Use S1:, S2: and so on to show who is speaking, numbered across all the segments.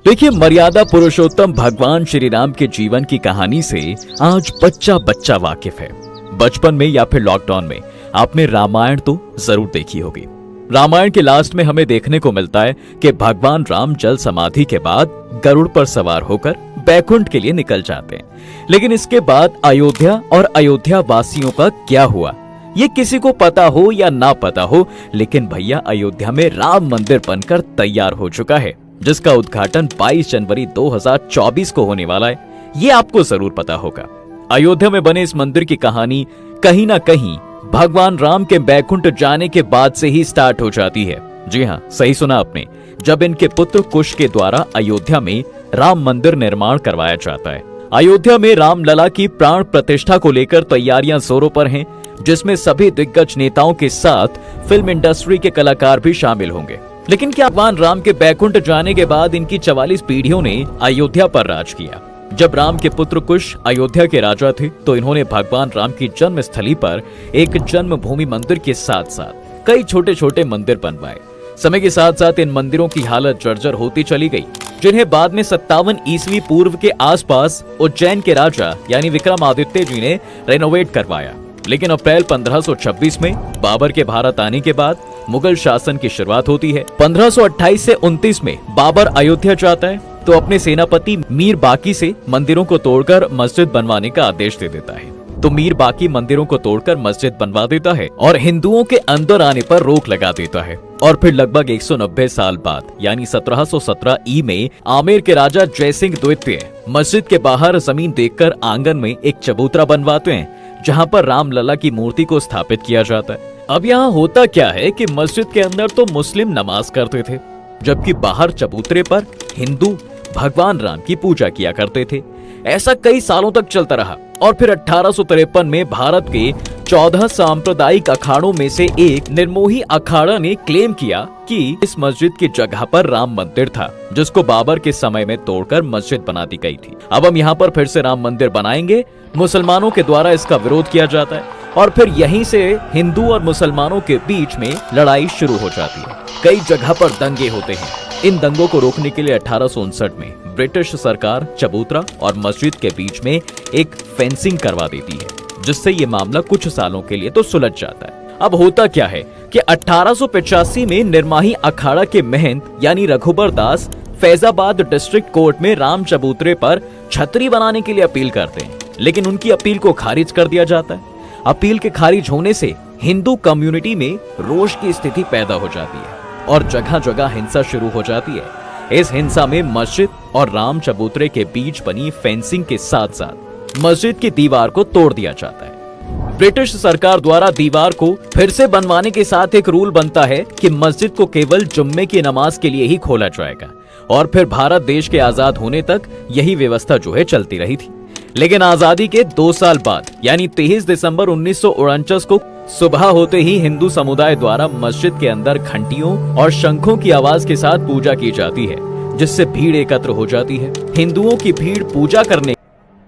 S1: देखिए, मर्यादा पुरुषोत्तम भगवान श्री राम के जीवन की कहानी से आज बच्चा बच्चा वाकिफ है। बचपन में या फिर लॉकडाउन में आपने रामायण तो जरूर देखी होगी। रामायण के लास्ट में हमें देखने को मिलता है कि भगवान राम जल समाधि के बाद गरुड़ पर सवार होकर बैकुंठ के लिए निकल जाते हैं। लेकिन इसके बाद अयोध्या और अयोध्या वासियों का क्या हुआ, ये किसी को पता हो या ना पता हो, लेकिन भैया अयोध्या में राम मंदिर बनकर तैयार हो चुका है, जिसका उद्घाटन 22 जनवरी 2024 को होने वाला है। ये आपको जरूर पता होगा। अयोध्या में बने इस मंदिर की कहानी कहीं ना कहीं भगवान राम के बैकुंठ जाने के बाद से ही स्टार्ट हो जाती है। जी हाँ, सही सुना आपने। जब इनके पुत्र कुश के द्वारा अयोध्या में राम मंदिर निर्माण करवाया जाता है। अयोध्या में रामलला की प्राण प्रतिष्ठा को लेकर तैयारियां जोरों पर हैं, जिसमें सभी दिग्गज नेताओं के साथ फिल्म इंडस्ट्री के कलाकार भी शामिल होंगे। लेकिन क्या भगवान राम के बैकुंठ जाने के बाद इनकी 44 पीढ़ियों ने अयोध्या पर राज किया? जब राम के पुत्र कुश अयोध्या के राजा थे तो इन्होंने भगवान राम की जन्मस्थली पर एक जन्मभूमि मंदिर के साथ साथ कई छोटे छोटे मंदिर बनवाए। समय के साथ साथ इन मंदिरों की हालत जर्जर होती चली गई, जिन्हें बाद में 57 ईस्वी पूर्व के आसपास उज्जैन के राजा यानी विक्रमादित्य जी ने रेनोवेट करवाया। लेकिन अप्रैल 1526 में बाबर के भारत आने के बाद मुगल शासन की शुरुआत होती है। 1528 से 29 में बाबर अयोध्या जाता है तो अपने सेनापति मीर बाकी से मंदिरों को तोड़कर मस्जिद बनवाने का आदेश दे देता है। तो मीर बाकी मंदिरों को तोड़कर मस्जिद बनवा देता है और हिंदुओं के अंदर आने पर रोक लगा देता है। और फिर लगभग 190 साल बाद यानी 1717 ई में आमेर के राजा जयसिंह द्वितीय मस्जिद के बाहर जमीन देखकर आंगन में एक चबूतरा बनवाते हैं, जहां पर रामलला की मूर्ति को स्थापित किया जाता है। अब यहाँ होता क्या है कि मस्जिद के अंदर तो मुस्लिम नमाज करते थे, जबकि बाहर चबूतरे पर हिंदू भगवान राम की पूजा किया करते थे। ऐसा कई सालों तक चलता रहा और फिर 1853 में भारत के 14 सांप्रदायिक अखाड़ों में से एक निर्मोही अखाड़ा ने क्लेम किया कि इस मस्जिद की जगह पर राम मंदिर था, जिसको बाबर के समय में तोड़कर मस्जिद बना दी गई थी। अब हम यहाँ पर फिर से राम मंदिर बनाएंगे। मुसलमानों के द्वारा इसका विरोध किया जाता है और फिर यहीं से हिंदू और मुसलमानों के बीच में लड़ाई शुरू हो जाती है। कई जगह पर दंगे होते हैं। इन दंगों को रोकने के लिए 1859 में ब्रिटिश सरकार चबूतरा और मस्जिद के बीच में एक फेंसिंग करवा देती है, जिससे ये मामला कुछ सालों के लिए तो सुलझ जाता है। अब होता क्या है कि 1885 में निर्माही अखाड़ा के महंत यानी रघुबर दास फैजाबाद डिस्ट्रिक्ट कोर्ट में राम चबूतरे पर छतरी बनाने के लिए अपील करते हैं, लेकिन उनकी अपील को खारिज कर दिया जाता है। अपील के खारिज होने से हिंदू कम्युनिटी में रोष की स्थिति पैदा हो जाती है और जगह जगह हिंसा शुरू हो जाती है। इस हिंसा में मस्जिद और राम चबूतरे के बीच बनी फेंसिंग के साथ साथ मस्जिद की दीवार को तोड़ दिया जाता है। ब्रिटिश सरकार द्वारा दीवार को फिर से बनवाने के साथ एक रूल बनता है कि मस्जिद को केवल जुम्मे की नमाज के लिए ही खोला जाएगा और फिर भारत देश के आजाद होने तक यही व्यवस्था जो है चलती रही थी। लेकिन आजादी के 2 साल बाद यानी 23 दिसंबर 1949 को सुबह होते ही हिंदू समुदाय द्वारा मस्जिद के अंदर घंटियों और शंखों की आवाज के साथ पूजा की जाती है, जिससे भीड़ एकत्र हो जाती है। हिंदुओं की भीड़ पूजा करने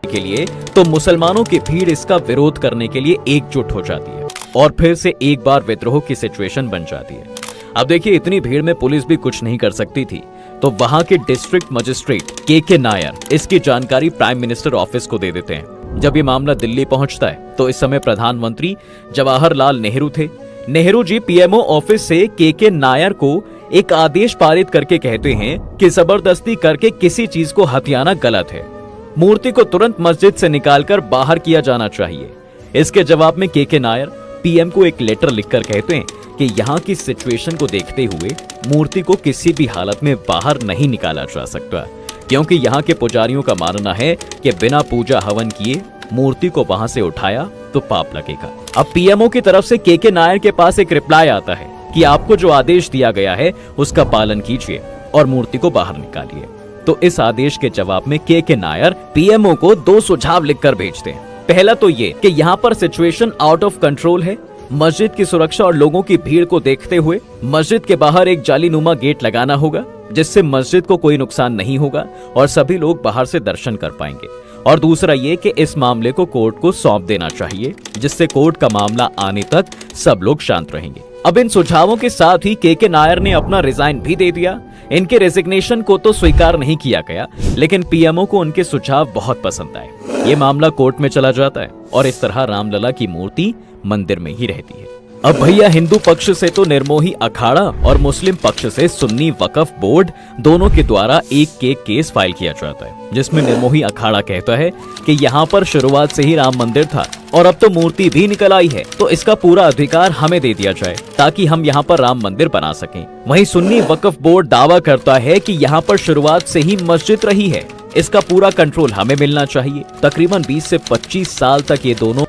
S1: के लिए तो मुसलमानों की भीड़ इसका विरोध करने के लिए एकजुट हो जाती है और फिर से एक बार विद्रोह की सिचुएशन बन जाती है। अब देखिए, इतनी भीड़ में पुलिस भी कुछ नहीं कर सकती थी, तो वहां के डिस्ट्रिक्ट मजिस्ट्रेट के नायर इसकी जानकारी प्राइम मिनिस्टर ऑफिस को दे देते हैं। जब ये मामला दिल्ली पहुंचता है तो इस समय प्रधानमंत्री जवाहरलाल नेहरू थे। नेहरू जी पीएमओ ऑफिस से के नायर को एक आदेश पारित करके कहते हैं कि जबरदस्ती करके किसी चीज को हथियाना गलत है। मूर्ति को तुरंत मस्जिद से निकालकर बाहर किया जाना चाहिए। इसके जवाब में के नायर पीएम को एक लेटर लिखकर कहते हैं कि यहाँ की सिचुएशन को देखते हुए मूर्ति को किसी भी हालत में बाहर नहीं निकाला जा सकता, क्योंकि यहाँ के पुजारियों का मानना है कि बिना पूजा हवन किए मूर्ति को वहां से उठाया तो पाप लगेगा। अब पीएमओ की तरफ से के नायर के पास एक रिप्लाई आता है कि आपको जो आदेश दिया गया है उसका पालन कीजिए और मूर्ति को बाहर निकालिए। तो इस आदेश के जवाब में के नायर पीएमओ को 2 सुझाव लिखकर भेजते हैं। पहला तो ये कि यहाँ पर सिचुएशन आउट ऑफ कंट्रोल है। मस्जिद की सुरक्षा और लोगों की भीड़ को देखते हुए मस्जिद के बाहर एक जालीनुमा गेट लगाना होगा, जिससे मस्जिद को कोई नुकसान नहीं होगा और सभी लोग बाहर से दर्शन कर पाएंगे। और दूसरा ये कि इस मामले को कोर्ट को सौंप देना चाहिए, जिससे कोर्ट का मामला आने तक सब लोग शांत रहेंगे। अब इन सुझावों के साथ ही के नायर ने अपना रिजाइन भी दे दिया। इनके रेजिग्नेशन को तो स्वीकार नहीं किया गया, लेकिन पीएमओ को उनके सुझाव बहुत पसंद आए। ये मामला कोर्ट में चला जाता है और इस तरह रामलला की मूर्ति मंदिर में ही रहती है। अब भैया हिंदू पक्ष से तो निर्मोही अखाड़ा और मुस्लिम पक्ष से सुन्नी वक्फ बोर्ड दोनों के द्वारा एक केस फाइल किया जाता है, जिसमें निर्मोही अखाड़ा कहता है कि यहाँ पर शुरुआत से ही राम मंदिर था और अब तो मूर्ति भी निकल आई है, तो इसका पूरा अधिकार हमें दे दिया जाए ताकि हम यहाँ पर राम मंदिर बना सकें। वहीं सुन्नी वक्फ बोर्ड दावा करता है कि यहाँ पर शुरुआत से ही मस्जिद रही है, इसका पूरा कंट्रोल हमें मिलना चाहिए। तकरीबन 20 से 25 साल तक ये दोनों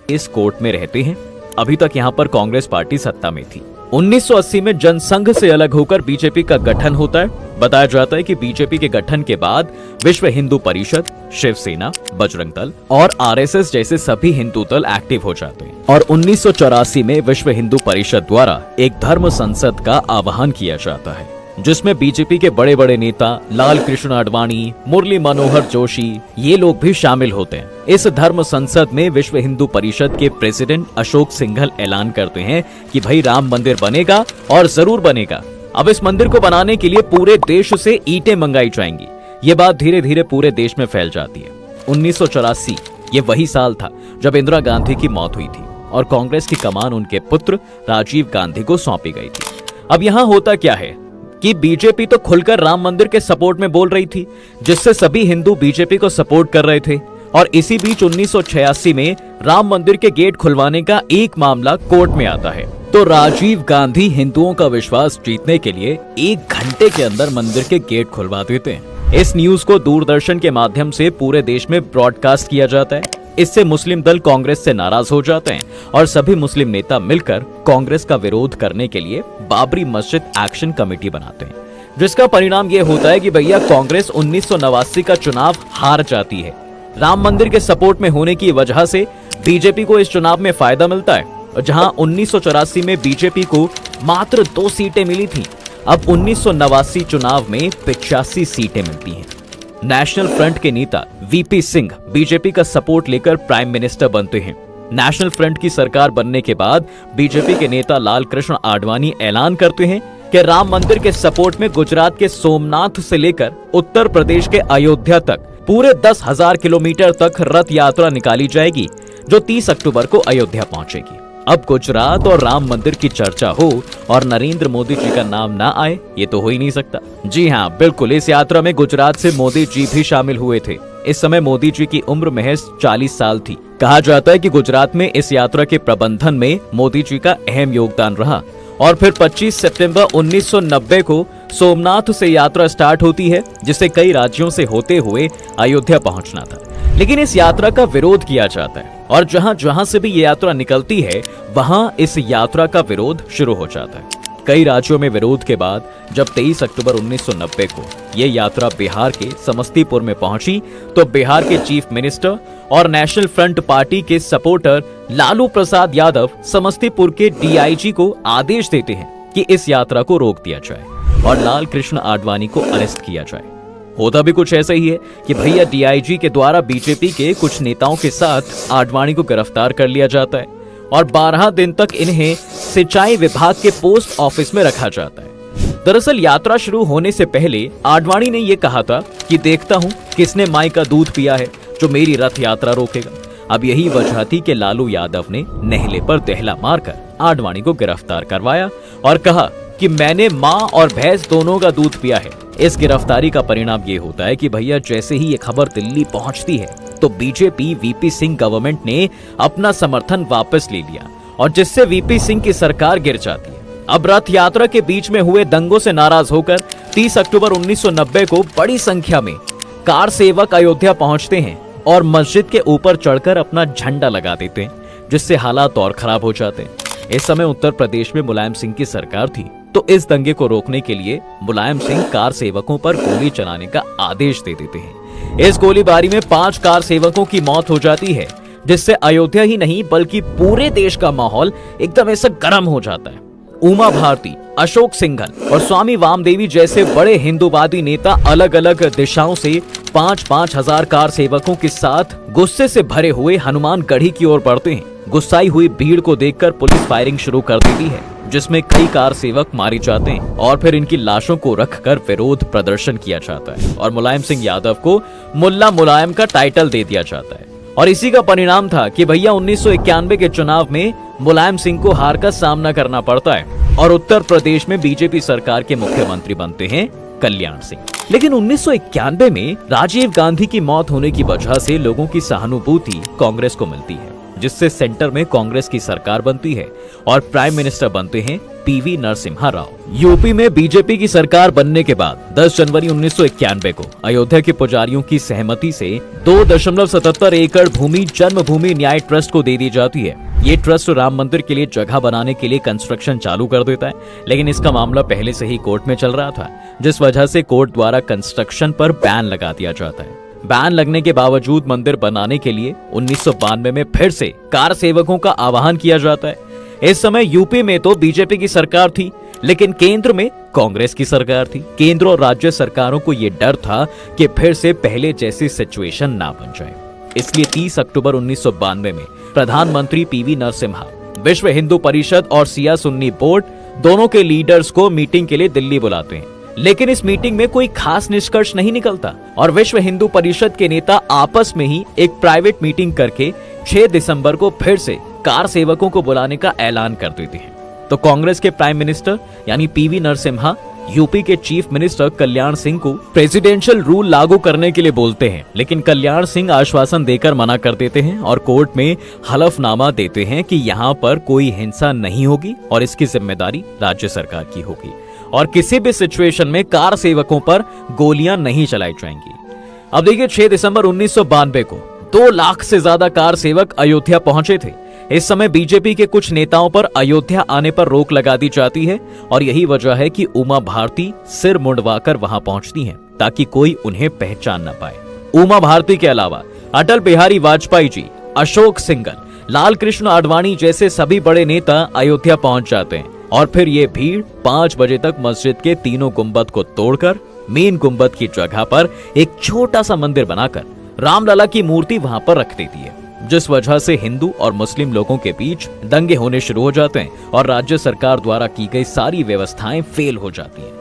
S1: इस कोर्ट में रहते हैं। अभी तक यहाँ पर कांग्रेस पार्टी सत्ता में थी। 1980 में जनसंघ से अलग होकर बीजेपी का गठन होता है। बताया जाता है कि बीजेपी के गठन के बाद विश्व हिंदू परिषद, शिवसेना, बजरंग दल और आरएसएस जैसे सभी हिंदू दल एक्टिव हो जाते हैं और 1984 में विश्व हिंदू परिषद द्वारा एक धर्म संसद का आह्वान किया जाता है, जिसमें बीजेपी के बड़े बड़े नेता लाल कृष्ण आडवाणी, मुरली मनोहर जोशी ये लोग भी शामिल होते हैं। इस धर्म संसद में विश्व हिंदू परिषद के प्रेसिडेंट अशोक सिंघल ऐलान करते हैं कि भाई राम मंदिर बनेगा और जरूर बनेगा। अब इस मंदिर को बनाने के लिए पूरे देश से ईंटें मंगाई जाएंगी। ये बात धीरे धीरे पूरे देश में फैल जाती है। 1984 ये वही साल था जब इंदिरा गांधी की मौत हुई थी और कांग्रेस की कमान उनके पुत्र राजीव गांधी को सौंपी गई थी। अब यहाँ होता क्या है कि बीजेपी तो खुलकर राम मंदिर के सपोर्ट में बोल रही थी, जिससे सभी हिंदू बीजेपी को सपोर्ट कर रहे थे। और इसी बीच 1986 में राम मंदिर के गेट खुलवाने का एक मामला कोर्ट में आता है, तो राजीव गांधी हिंदुओं का विश्वास जीतने के लिए 1 घंटे के अंदर मंदिर के गेट खुलवा देते हैं। इस न्यूज को दूरदर्शन के माध्यम से पूरे देश में ब्रॉडकास्ट किया जाता है। इससे मुस्लिम दल कांग्रेस से नाराज हो जाते हैं और सभी मुस्लिम नेता मिलकर कांग्रेस का विरोध करने के लिए बाबरी मस्जिद एक्शन कमेटी बनाते हैं, जिसका परिणाम ये होता है कि भैया कांग्रेस 1989 का चुनाव हार जाती है। राम मंदिर के सपोर्ट में होने की वजह से बीजेपी को इस चुनाव में फायदा मिलता है। जहां 1984 में बीजेपी को मात्र 2 सीटें मिली थी, अब 1989 चुनाव में 85 सीटें मिलती हैं। नेशनल फ्रंट के नेता वीपी सिंह बीजेपी का सपोर्ट लेकर प्राइम मिनिस्टर बनते हैं। नेशनल फ्रंट की सरकार बनने के बाद बीजेपी के नेता लाल कृष्ण आडवाणी ऐलान करते हैं कि राम मंदिर के सपोर्ट में गुजरात के सोमनाथ से लेकर उत्तर प्रदेश के अयोध्या तक पूरे 10,000 किलोमीटर तक रथ यात्रा निकाली जाएगी, जो 30 अक्टूबर को अयोध्या पहुंचेगी। अब गुजरात और राम मंदिर की चर्चा हो और नरेंद्र मोदी जी का नाम ना आए, ये तो हो ही नहीं सकता। जी हाँ, बिल्कुल, इस यात्रा में गुजरात से मोदी जी भी शामिल हुए थे। इस समय मोदी जी की उम्र महज 40 साल थी। कहा जाता है कि गुजरात में इस यात्रा के प्रबंधन में मोदी जी का अहम योगदान रहा और फिर 25 सितंबर 1990 को सोमनाथ से यात्रा स्टार्ट होती है, जिसे कई राज्यों से होते हुए अयोध्या पहुंचना था। लेकिन इस यात्रा का विरोध किया जाता है और जहां जहां से भी ये यात्रा निकलती है, वहां इस यात्रा का विरोध शुरू हो जाता है। कई राज्यों में विरोध के बाद जब 23 अक्टूबर 1990 को ये यात्रा बिहार के समस्तीपुर में पहुंची, तो बिहार के चीफ मिनिस्टर और नेशनल फ्रंट पार्टी के सपोर्टर लालू प्रसाद यादव समस्तीपुर के डीआईजी को आदेश देते हैं कि इस यात्रा को रोक दिया जाए और लाल कृष्ण आडवाणी को अरेस्ट किया जाए। होता भी कुछ ऐसा ही है कि भैया डीआईजी के द्वारा बीजेपी के कुछ नेताओं के साथ आडवाणी को गिरफ्तार कर लिया जाता है और 12 दिन तक इन्हें सिंचाई विभाग के पोस्ट ऑफिस में रखा जाता है। दरअसल यात्रा शुरू होने से पहले आडवाणी ने यह कहा था कि देखता हूं किसने माई का दूध पिया है जो मेरी रथ यात्रा रोकेगा। अब यही वजह थी कि लालू यादव ने नेहले पर दहला मारकर आडवाणी को गिरफ्तार करवाया और कहा कि मैंने माँ और भैंस दोनों का दूध पिया है। इस गिरफ्तारी का परिणाम ये होता है कि भैया जैसे ही ये खबर दिल्ली पहुंचती है, तो बीजेपी वीपी सिंह गवर्नमेंट ने अपना समर्थन वापस ले लिया और जिससे वीपी सिंह की सरकार गिर जाती है। अब रथ यात्रा के बीच में हुए दंगों से नाराज होकर 30 अक्टूबर 1990 को बड़ी संख्या में कार सेवक अयोध्या पहुंचते हैं और मस्जिद के ऊपर चढ़कर अपना झंडा लगा देते हैं, जिससे हालात और खराब हो जाते हैं। इस समय उत्तर प्रदेश में मुलायम सिंह की सरकार थी, तो इस दंगे को रोकने के लिए मुलायम सिंह कार सेवकों पर गोली चलाने का आदेश दे देते हैं। इस गोलीबारी में 5 कार सेवकों की मौत हो जाती है, जिससे अयोध्या ही नहीं बल्कि पूरे देश का माहौल एकदम ऐसा गर्म हो जाता है। उमा भारती, अशोक सिंघल और स्वामी वामदेवी जैसे बड़े हिंदूवादी नेता अलग अलग दिशाओं से 5-5 हजार कार सेवकों के साथ गुस्से से भरे हुए हनुमान गढ़ी की ओर बढ़ते हैं गुस्साई हुई भीड़ को देखकर पुलिस फायरिंग शुरू कर देती है, जिसमें कई कार सेवक मारे जाते हैं और फिर इनकी लाशों को रखकर विरोध प्रदर्शन किया जाता है और मुलायम सिंह यादव को मुल्ला मुलायम का टाइटल दे दिया जाता है। और इसी का परिणाम था कि भैया 1991 के चुनाव में मुलायम सिंह को हार का सामना करना पड़ता है और उत्तर प्रदेश में बीजेपी सरकार के मुख्यमंत्री बनते हैं कल्याण सिंह। लेकिन 1991 में राजीव गांधी की मौत होने की वजह से लोगों की सहानुभूति कांग्रेस को मिलती है, जिससे सेंटर में कांग्रेस की सरकार बनती है और प्राइम मिनिस्टर बनते हैं पीवी नरसिम्हा राव। यूपी में बीजेपी की सरकार बनने के बाद 10 जनवरी 1991 को अयोध्या के पुजारियों की सहमति से 2.77 एकड़ भूमि जन्मभूमि न्याय ट्रस्ट को दे दी जाती है। ये ट्रस्ट राम मंदिर के लिए जगह बनाने के लिए कंस्ट्रक्शन चालू कर देता है, लेकिन इसका मामला पहले से ही कोर्ट में चल रहा था, जिस वजह से कोर्ट द्वारा कंस्ट्रक्शन पर बैन लगा दिया जाता है। बैन लगने के बावजूद मंदिर बनाने के लिए 1992 में फिर से कार सेवकों का आह्वान किया जाता है। इस समय यूपी में तो बीजेपी की सरकार थी, लेकिन केंद्र में कांग्रेस की सरकार थी। केंद्र और राज्य सरकारों को यह डर था कि फिर से पहले जैसी सिचुएशन ना बन जाए, इसलिए 30 अक्टूबर 1992 में प्रधानमंत्री पीवी नरसिम्हा विश्व हिंदू परिषद और सिया सुन्नी बोर्ड दोनों के लीडर्स को मीटिंग के लिए दिल्ली बुलाते हैं। लेकिन इस मीटिंग में कोई खास निष्कर्ष नहीं निकलता और विश्व हिंदू परिषद के नेता आपस में ही एक प्राइवेट मीटिंग करके 6 दिसंबर को फिर से कार सेवकों को बुलाने का ऐलान कर देते हैं। तो कांग्रेस के प्राइम मिनिस्टर यानी पीवी नरसिम्हा यूपी के चीफ मिनिस्टर कल्याण सिंह को प्रेसिडेंशियल रूल लागू करने के लिए बोलते हैं, लेकिन कल्याण सिंह आश्वासन देकर मना कर देते हैं और कोर्ट में हलफनामा देते हैं कि यहाँ पर कोई हिंसा नहीं होगी और इसकी जिम्मेदारी राज्य सरकार की होगी और किसी भी सिचुएशन में कार सेवकों पर गोलियां नहीं चलाई जाएंगी। अब देखिए 6 दिसंबर 1992 को 2 लाख से ज्यादा कार सेवक अयोध्या पहुंचे थे। इस समय बीजेपी के कुछ नेताओं पर अयोध्या आने पर रोक लगा दी जाती है और यही वजह है कि उमा भारती सिर मुंडवाकर वहां पहुंचती हैं ताकि कोई उन्हें पहचान न पाए। उमा भारती के अलावा अटल बिहारी वाजपेयी जी, अशोक सिंघल, लाल कृष्ण आडवाणी जैसे सभी बड़े नेता अयोध्या पहुंच जाते हैं और फिर ये भीड़ 5 बजे तक मस्जिद के तीनों गुंबद को तोड़कर मेन गुंबद की जगह पर एक छोटा सा मंदिर बनाकर रामलला की मूर्ति वहां पर रख देती है, जिस वजह से हिंदू और मुस्लिम लोगों के बीच दंगे होने शुरू हो जाते हैं और राज्य सरकार द्वारा की गई सारी व्यवस्थाएं फेल हो जाती हैं।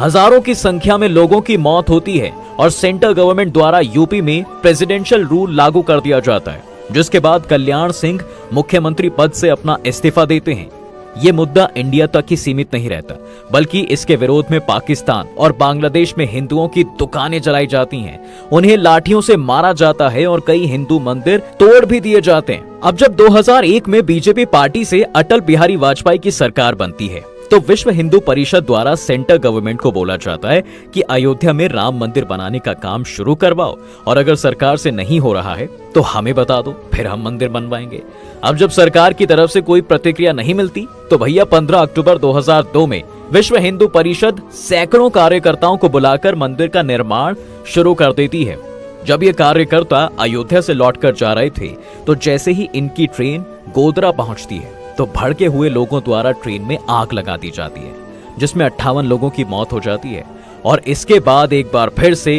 S1: हजारों की संख्या में लोगों की मौत होती है और सेंट्रल गवर्नमेंट द्वारा यूपी में प्रेसिडेंशियल रूल लागू कर दिया जाता है, जिसके बाद कल्याण सिंह मुख्यमंत्री पद से अपना इस्तीफा देते हैं। ये मुद्दा इंडिया तक ही सीमित नहीं रहता, बल्कि इसके विरोध में पाकिस्तान और बांग्लादेश में हिंदुओं की दुकानें जलाई जाती हैं, उन्हें लाठियों से मारा जाता है और कई हिंदू मंदिर तोड़ भी दिए जाते हैं। अब जब 2001 में बीजेपी पार्टी से अटल बिहारी वाजपेयी की सरकार बनती है, तो विश्व हिंदू परिषद द्वारा सेंट्रल गवर्नमेंट को बोला जाता है कि अयोध्या में राम मंदिर बनाने का काम शुरू करवाओ और अगर सरकार से नहीं हो रहा है तो हमें बता दो, फिर हम मंदिर बनवाएंगे। अब जब सरकार की तरफ से कोई प्रतिक्रिया नहीं मिलती तो भैया 15 अक्टूबर 2002 में विश्व हिंदू परिषद सैकड़ों कार्यकर्ताओं को बुलाकर मंदिर का निर्माण शुरू कर देती है। जब ये कार्यकर्ता अयोध्या से लौटकर जा रहे थे तो जैसे ही इनकी ट्रेन गोधरा पहुंचती है तो भड़के हुए लोगों द्वारा ट्रेन में आग लगा दी जाती है, जिसमें 58 लोगों की मौत हो जाती है और इसके बाद एक बार फिर से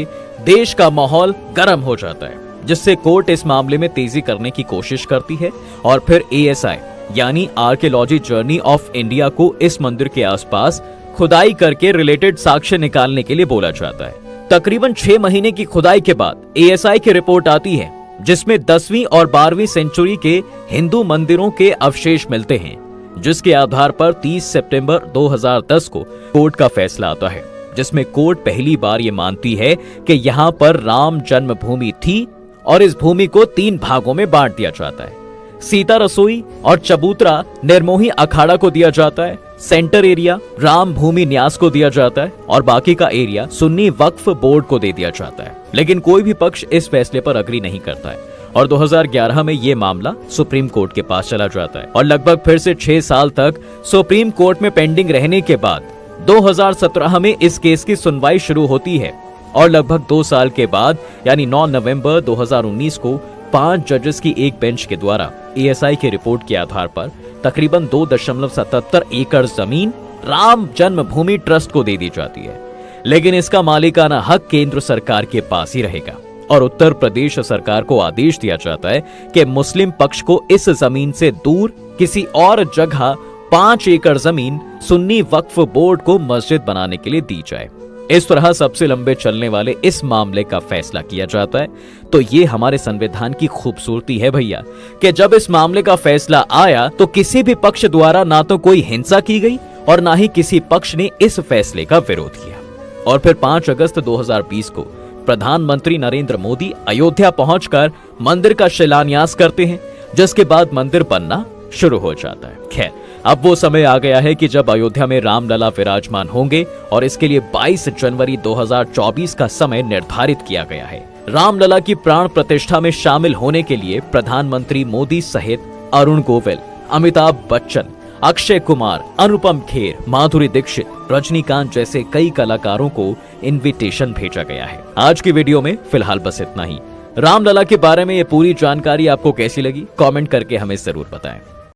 S1: देश का माहौल गर्म हो जाता है, जिससे कोर्ट इस मामले में तेजी करने की कोशिश करती है और फिर ASI यानी आर्कियोलॉजी जर्नी ऑफ इंडिया को इस मंदिर के आसपास खुदाई करके रिलेटेड साक्ष्य निकालने के लिए बोला जाता है। तकरीबन 6 महीने की खुदाई के बाद ASI की रिपोर्ट आती है, जिसमें 10वीं और 12वीं सेंचुरी के हिंदू मंदिरों के अवशेष मिलते हैं, जिसके आधार पर 30 सितंबर 2010 को कोर्ट का फैसला आता है, जिसमें कोर्ट पहली बार ये मानती है कि यहाँ पर राम जन्मभूमि थी और इस भूमि को 3 भागों में बांट दिया जाता है। सीता रसोई और चबूतरा निर्मोही अखाड़ा को दिया जाता है, सेंटर एरिया राम भूमि न्यास को दिया जाता है और बाकी का एरिया सुन्नी वक्फ बोर्ड को दे दिया जाता है। लेकिन कोई भी पक्ष इस फैसले पर अग्री नहीं करता है और 2011 में ये मामला सुप्रीम कोर्ट के पास चला जाता है और लगभग फिर से 6 साल तक सुप्रीम कोर्ट में पेंडिंग रहने के बाद 2017 में इस केस की सुनवाई शुरू होती है और लगभग 2 साल के बाद यानी 9 नवंबर 2019 को 5 जजेस की एक बेंच के द्वारा ASI की रिपोर्ट के आधार पर तकरीबन 2.77 एकड़ जमीन राम जन्मभूमि ट्रस्ट को दे दी जाती है, लेकिन इसका मालिकाना हक केंद्र सरकार के पास ही रहेगा और उत्तर प्रदेश सरकार को आदेश दिया जाता है कि मुस्लिम पक्ष को इस जमीन से दूर किसी और जगह 5 एकड़ जमीन सुन्नी वक्फ बोर्ड को मस्जिद बनाने के लिए दी जाए। इस तरह सबसे लंबे चलने वाले इस मामले का फैसला किया जाता है। तो ये हमारे संविधान की खूबसूरती है भैया कि जब इस मामले का फैसला आया तो किसी भी पक्ष द्वारा ना तो कोई हिंसा की गई और ना ही किसी पक्ष ने इस फैसले का विरोध किया। और फिर 5 अगस्त 2020 को प्रधानमंत्री नरेंद्र मोदी अयोध्या पहुंचकर मंदिर का शिलान्यास करते हैं, जिसके बाद मंदिर बनना शुरू हो जाता है। खैर, अब वो समय आ गया है कि जब अयोध्या में रामलला विराजमान होंगे और इसके लिए 22 जनवरी 2024 का समय निर्धारित किया गया है। रामलला की प्राण प्रतिष्ठा में शामिल होने के लिए प्रधानमंत्री मोदी सहित अरुण गोविल, अमिताभ बच्चन, अक्षय कुमार, अनुपम खेर, माधुरी दीक्षित, रजनीकांत जैसे कई कलाकारों को इनविटेशन भेजा गया है। आज की वीडियो में फिलहाल बस इतना ही। रामलला के बारे में ये पूरी जानकारी आपको कैसी लगी, कमेंट करके हमें जरूर बताएं।